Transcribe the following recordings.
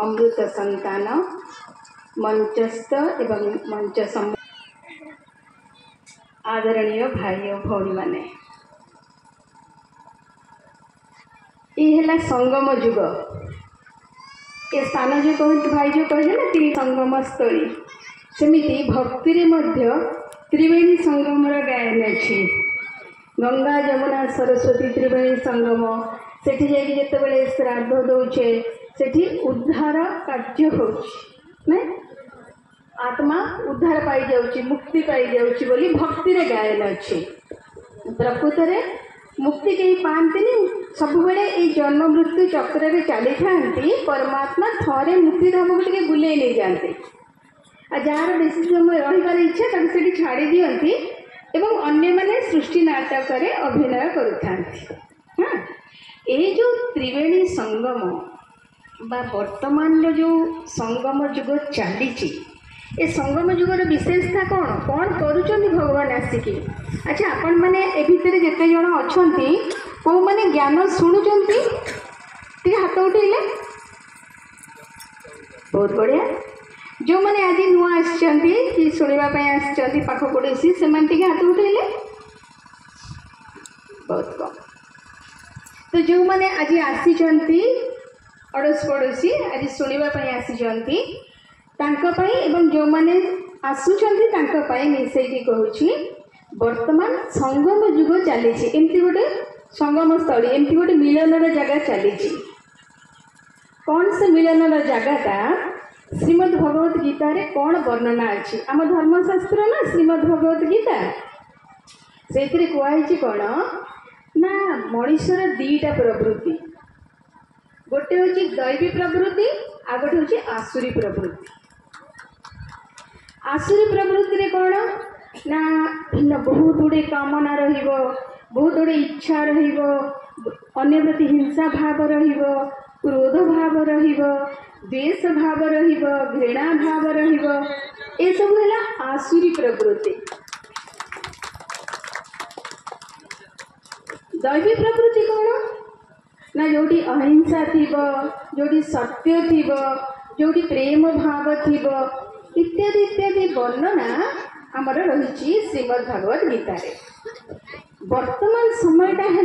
अमृत संतान मंचस्थ एवं मंच आदरणीय भाई और भौणी माने ये संगम जुग ए स्थान जो कहते भाई जो कहले ना संगम स्थली सेमिति भक्ति रे मध्य त्रिवेणी संगम गायन अच्छी गंगा जमुना सरस्वती त्रिवेणी संगम सेठी जाकि जितेबाला श्राद्ध दौचे सेठी उद्धार कार्य हो आत्मा उद्धार पाई जाउची मुक्ति पाई जाउची बोली भक्ति रे गायन अच्छी प्रकृत रे मुक्ति कहीं पाती सब बेले ये जन्म मृत्यु चक्र में चली था परमात्मा थरे मुक्ति धाम को टे बुले नहीं जाते जार बेसी समय रही इच्छा तक छाड़ी दियंती एवं अन्य माने सृष्टि नाटक रे अभिनय करुथांती। हाँ ये जो त्रिवेणी संगम बा वर्तमान जो संगम जुग चली ए संगम जुगर विशेषता कौन कौन करुचंदी भगवान आसिकी अच्छा आपण माने ए भितर जेते जण अछंती को माने ज्ञान शुणुचंती ती हाथ उठेले बहुत बढ़िया जो माने आज नुआ आछंती कि सुनिबा पय आछंती पाख पड़ोसी से मान ती हाथ उठेले बहुत कम तो जो माने आज आसीचंती अड़ोस पड़ोसी आज सुनिबा पय आसीचंती तांका पाई एवं जो माने आसुचंती तांका पाई मिसेकी कहूची वर्तमान संगम जुग चली एमती गोटे संगम स्थली एमती गोटे मिलनर जगह चली कौन से मिलनर जगहटा श्रीमद् भगवत गीता रे कौन वर्णना अच्छी आम धर्मशास्त्र ना श्रीमद् भगवत गीता से कहुई कौन ना मनुष्यर दीटा प्रवृत्ति गोटे हूँ दैवी प्रवृत्ति आ गोटे हूँ आसुरी प्रवृत्ति आसुरी प्रवृत्ति रे कौन ना बहुत गुड़े कामना रहिबो बहुत गुड़े इच्छा रहिबो अन्य प्रति हिंसा भाव रहिबो क्रोध भाव रहिबो द्वेष भाव रहिबो घृणा भाव रहिबो ए सब है आसुरी प्रवृत्ति। दैवी प्रवृत्ति कौन ना जोटी अहिंसा थीबो जोटी सत्य थीबो जोटी प्रेम भाव थीबो इत्यादि इत्यादि वर्णना आमर रही श्रीमद् भगवत गीता रे वर्तमान समयटा है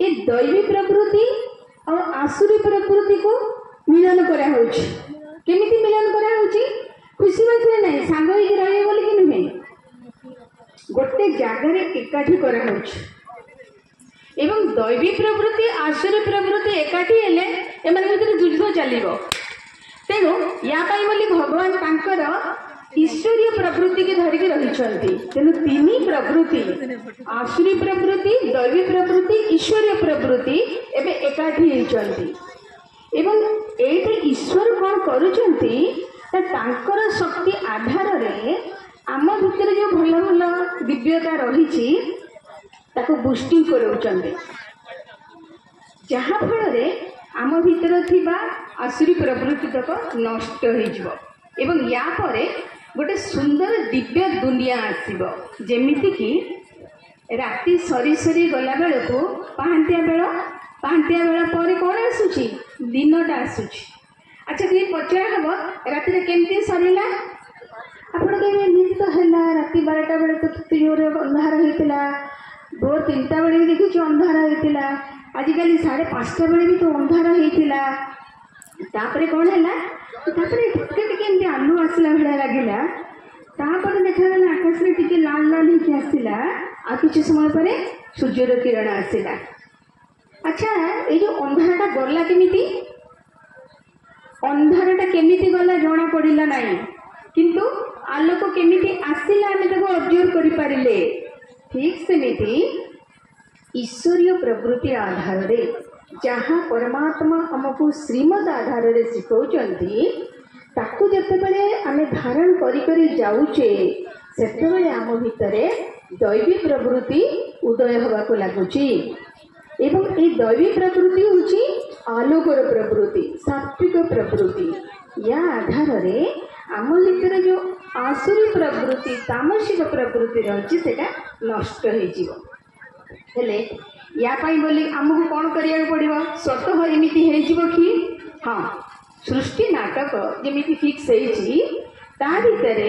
ये दैवी प्रवृत्ति और आसुरी प्रवृत्ति को मिलन करा केमिति मिलन करा खुशी बासी ना सांग रही बोल कि नुहे गोटे जगार एकाठी करा एवं दैवी प्रवृत्ति आसुरी प्रवृत्ति एकाठी हेले एमान भितर युद्ध चलिबो तेणु या बोली भगवान तांकर ईश्वरीय प्रवृत्ति के धरिक रही तेणु तीन प्रवृत्ति आसुरी प्रवृत्ति दैवी प्रवृत्ति ईश्वरीय प्रवृत्ति एवं एकाठी एवं ये ईश्वर कौन करुचंती तांकर शक्ति आधार रे आम भितर जो भल भल दिव्यता रही बुस्टिंग कराउचंती जहाँ फल आम भितर थिबा आसुरी प्रवृत्ति तक नष्ट हो एवं या परे गोटे सुंदर दिव्य दुनिया आसीबो जेमिति कि राति सरी सरी गला बेल को पहांतिया बेल पर कौन आसुची दिनटा आसुची अच्छा ती पचार हम राति रे केमती सरीला आपण कहबे नित हैला राति 12टा बेले तो जोर अंधार होइतिला भोर 3टा बेले देखिछु अंधार होइतिला आजिकल 5:30 बेले भी तो अंधार होइतिला तापरे कौन है टे आलू आसला भाया लगला तापर देखा आकाश में टे लाल लाल होकर आसला आ कि समय पर सूर्यर किरण आसला अच्छा ये जो अंधारटा गला केमिति अंधारटा केमिति गला जना पड़िला नहीं किंतु आलोक केमिति आसला आमे ताको ऑब्जर्व करि पारिले ठीक सेमिति ईश्वरीय प्रवृत्ति आधार रे जहाँ परमात्मा आमको श्रीमद आधार रे शिखौचंती ताकू जेतेबेले आमे धारण करी करी जाउचे सेतेबेले आम भितरे दैवी प्रवृत्ति उदय हवा को लागुची एवं ए दैवी प्रवृत्ति होची आलोकर प्रवृत्ति सात्विक प्रवृत्ति या आधार रे आम भितरे जो आसुरी प्रवृत्ति तामसिक प्रवृत्ति रही सेटा नष्ट हो जिवो हेले या पाई बोली आमको कौन करिया पड़ो स्वतः एमती हो कि हाँ सृष्टि नाटक जमी फिक्स ता भितर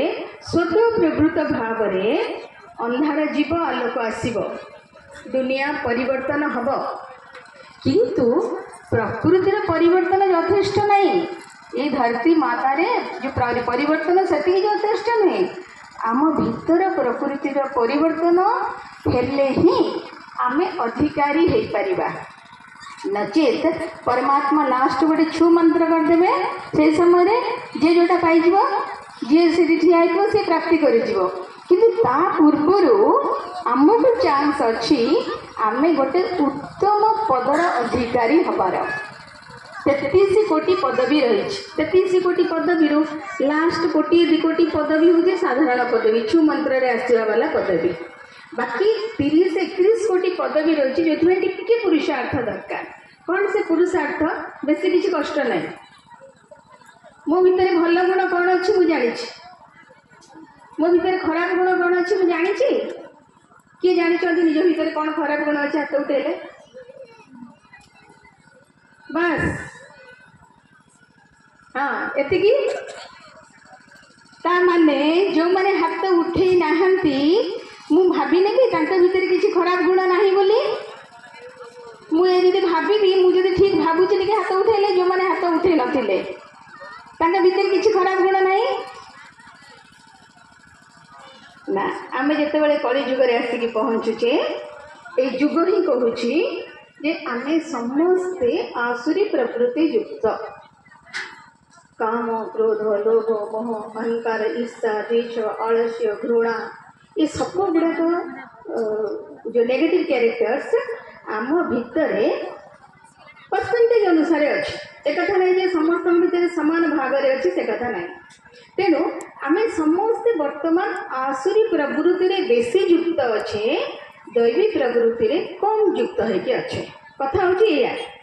स्वतः प्रवृत्त भाव अंधार जीव आलोक आसब दुनिया परिवर्तन हब किंतु प्रकृतिर परिवर्तन यथेष्ट नहीं ये धरती मातारे जो परिवर्तन से यथेष्ट नहीं आम भीतर प्रकृतिर परिवर्तन हेले ही आमे अधिकारी हो पारिबा नचेत परमात्मा लास्ट गोटे छु मंत्र करदेवे से समय जे जोटा पाई जी से ठिया से प्राप्ति कर किंतु ता पूर्वर आमको चांस अच्छी आमे गोटे उत्तम पदर अधिकारी हबार 33 कोटी पदवी रही 33 कोटी पदवी लास्ट कोटी 2 कोटी पदवी हूँ साधारण पदवी छु मंत्र आसवा वाला पदवी बाकी 30-31 कोटी पदवी रही जो टिके पुरुषार्थ दरकार कौन से पुरुषार्थ बेसी किसी कष्ट ना मो भितर भल गुण कौन अच्छी मुझे जानी मो भितर खराब गुण कौन अच्छी मुझे जानी किए जानी निज भितर कौन खराब गुण अच्छे हाथ उठेले बस हाँ एतिकी माने जो मैंने हाथ उठे नहांती मु भाविने कि तांका भितर किसी खराब गुण नाही बोली मुझे भावी मुझे ठीक भावुची कि हाथ उठेले जो मैंने हाथ उठे नथिले तांका भितर किसी खराब गुण नाही ना आमे जेतेबेले कली जुगरे आसिकी पहुँचुचे ए जुग ही कहूची जे आमे समस्ते आसुरी प्रकृति युक्त काम क्रोध लोभ मोह अहंकार ईर्षा द्वेष आलस्य घृणा ये सब गुड़ाक जो नेगेटिव कैरेक्टर्स आम भितर परसेंटेज अनुसार अच्छे एक कथा नहीं जे समस्त भितर समान भाग में अच्छी से कथा नहीं तेणु आम समस्ते वर्तमान आसुरी प्रवृत्ति बेसी युक्त अच्छे दैवी प्रवृत्ति कम युक्त होके अच्छे कथा हूँ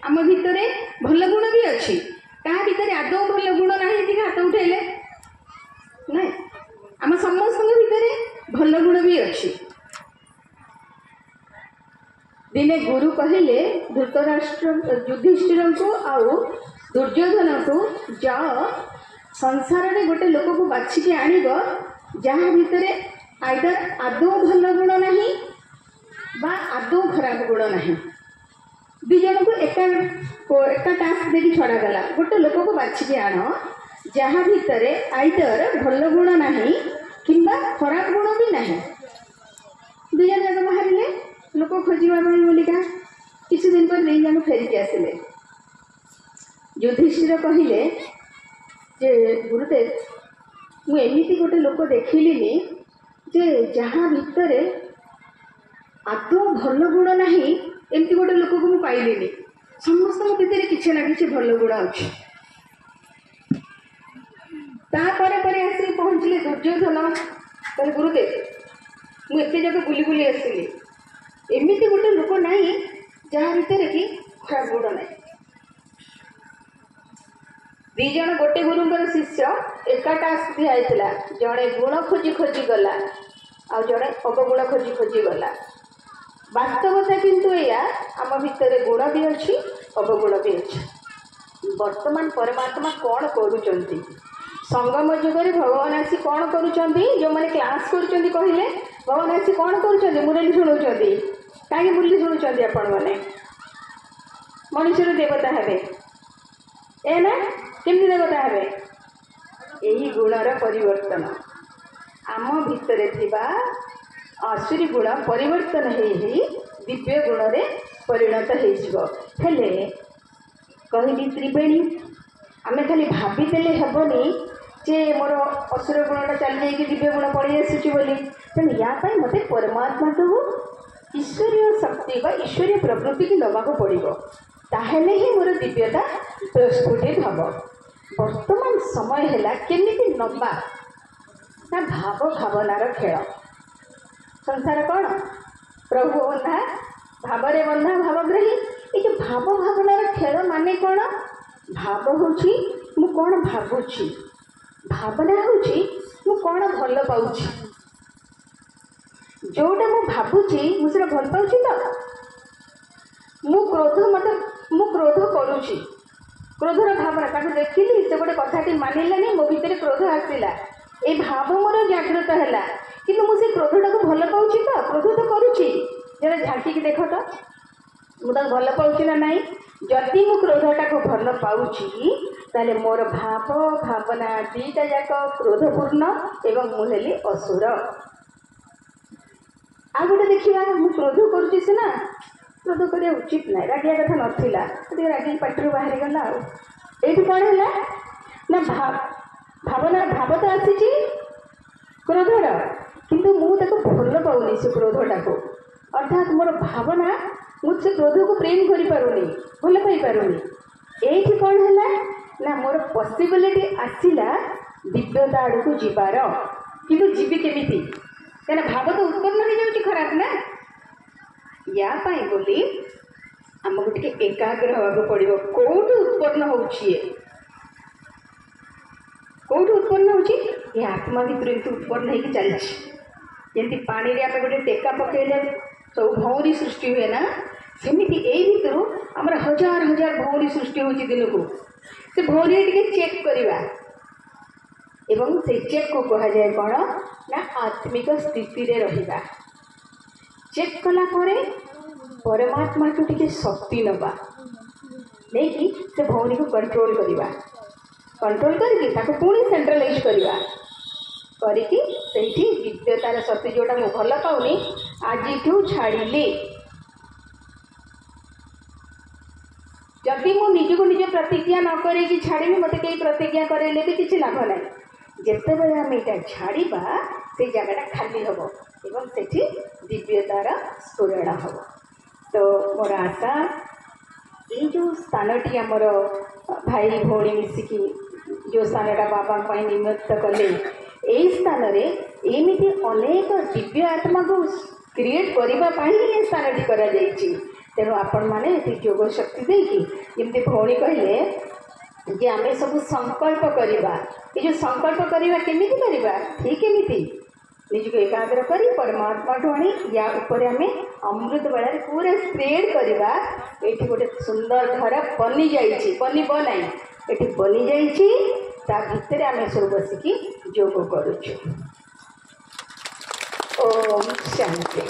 आम भितर भल गुण भी अच्छी क्या भितर आदौ भल गुण ना हाथ उठेले ना आम समस्त भितर भल गुण भी अच्छी दिने गुरु कहले धृतराष्ट्र युधिष्ठिर को आउ दुर्योधन को जाओ संसार में गोटे लोक को बाछिकी आण जहाँ भितर आइदर आदौ भल गुण नहीं बा आदौ खराब गुण नहीं दुई जन को एका टास्क देखी छड़ागला गोटे लोक को बाछिकी आण जहाँ भितर आइदर भल गुण नहीं किंबा खराब गुण भी नहीं दुई जन जाक बाहर लोक खोजा बोलिका किसी दिन पर नहीं जन फेरिकी आसिले युधिष्ठिर कहले जे गुरुदेव मुझे गोटे लोक देखिली जे जहाँ भितर आदौ भल गुण नहीं एमती गोटे लोक को मुझे पाइली समस्त भितर किसी ना कि भल गुण अच्छे आसिक पहुँचले दुर्योधन कहे गुरुदेव मुझे जगह बुली बुली आसली एमती गोटे लोक नहीं जहाँ भितर कि खराब गुण नहीं दी जन गोटे गुरुंर शिष्य एका टास्क दिखाई जड़े गुण खोजी खोजी गला आ जड़े अवगुण खोजी खोजी गला वास्तवता किंतु या आम भितर गुण भी अच्छी अवगुण भी अच्छी वर्तमान परमात्मा कौन करुँच संगम जुगर भगवान आसी कौन करुँच जो मैंने क्लास करुँच कहले भगवान आसी कौन करुँच मुरली शुणुंट कहीं मुरली शुणुंट आपण मैंने मनुष्य देवता हे ए ना केमती देवता हे यही गुणर परिवर्तन आम भितर थिबा आसुरी गुण परिवर्तन ही दिव्य गुण रे परिणत हेले कहली त्रिवेणी आमे खाली भावीदेले हेबनी जे मोर असुर गुणटा चली जाइए दिव्य गुण पड़े आसुची बोली तेणु या मते परमात्मा तो ईश्वरीय शक्ति बा ईश्वरीय प्रवृत्ति की दबाक पड़ो ताहेले ही मोर दिव्यता प्रस्फुटित हम वर्तमान समय है केमिति नबा ना भाव भावनार खेल संसार कौन प्रभु बंधा भावरे बंधा भावग्राही ये जो भाव भावनार खेल माने कौन भाव होची मु कौन भावुची भावना होची मु कौन भल पाउची जोटा मु भावुची मु सेटा भल पाउची तो मु क्रोध करुची क्रोधर भावना ताको देखिली से गोटे कथाटी मानिलानी मो भितर क्रोध आसला ए भाव मोर जागृत है कि मुझे क्रोधटा को भल पाऊँ तो क्रोध तो करुच्ची जरा झांकी देख तो मुझे भल पाऊँ ना नाई जदि मु क्रोधटा को भल पाऊँची ताले मोर भाव भावना दीटा जाक क्रोधपूर्ण एवं मुझे असुर आ गोटे देखा मु क्रोध करुच्ची सीना क्रोध करिया उचित ना रागिया कथा नथिला रागी पाटिरू बाहरी गला ये कौन है ना भावना भाव तो आसी क्रोधर किंतु मुझे भल पाऊनी से क्रोधटा को अर्थात मोर भावना मुझसे क्रोध को प्रेम कर भल पाई ये कौन है ना मोर पॉसिबिलिटी आसला दिव्यता आड़ को जीवार किंतु जीवी केमिति क्या भाव तो उत्पन्न हो जाऊँ खराब ना या पाई बोली आमको टे एकाग्र होगा पड़ो कौट उत्पन्न होची कौट उत्पन्न होची आत्मा भितर एमती उत्पन्न होगी चलती पानी रे आम गोटे टेका पकड़े सब भौरी सृष्टि हुए ना सेमती यही भितर आम हजार हजार भौरी सृष्टि हो दिन को से भौरी टे चेक करवा एवं से चेक को कह जाए कौन ना आत्मिक स्थिति रे रहिबा चेक कला परमात्मा को टिके शक्ति नवा नहीं से भौरी को कंट्रोल करवा कंट्रोल करके पुणी सेंट्रलाइज करवा करके दिव्यतार शक्ति जोटा मुझे भल पाऊनी आज छाड़िली जदि मु निजको निज प्रतिज्ञा न करी छाड़ी मत कई प्रतिज्ञा करेले भी किसी लाभ ना जिते बड़े आम यहाँ छाड़ा से जगह खाली हम एवं से दिव्यतार स्फुरण हम तो मोर आशा ये जो स्थानटी आमर भाई भौणी मिसिकी जो स्थानटा बाबा निमित्त कले यही स्थान एमती अनेक दिव्य आत्मा को क्रिएट करने ये स्थानटी करा तेणु आपण मैंने योग शक्ति देकी जमी भौणी कहले जे आम सब संकल्प करवा ये जो संकल्प करवा केमी करवा ठीक केमी निजको एकाग्र करी परमात्मा आनी या ऊपर आम अमृत बेला पूरा स्प्रेड करवा ये गोटे सुंदर घर बनी जाइए बनब ना ये बनी जा भितर आम सब बसिकी योग करुचु। ओम शांति।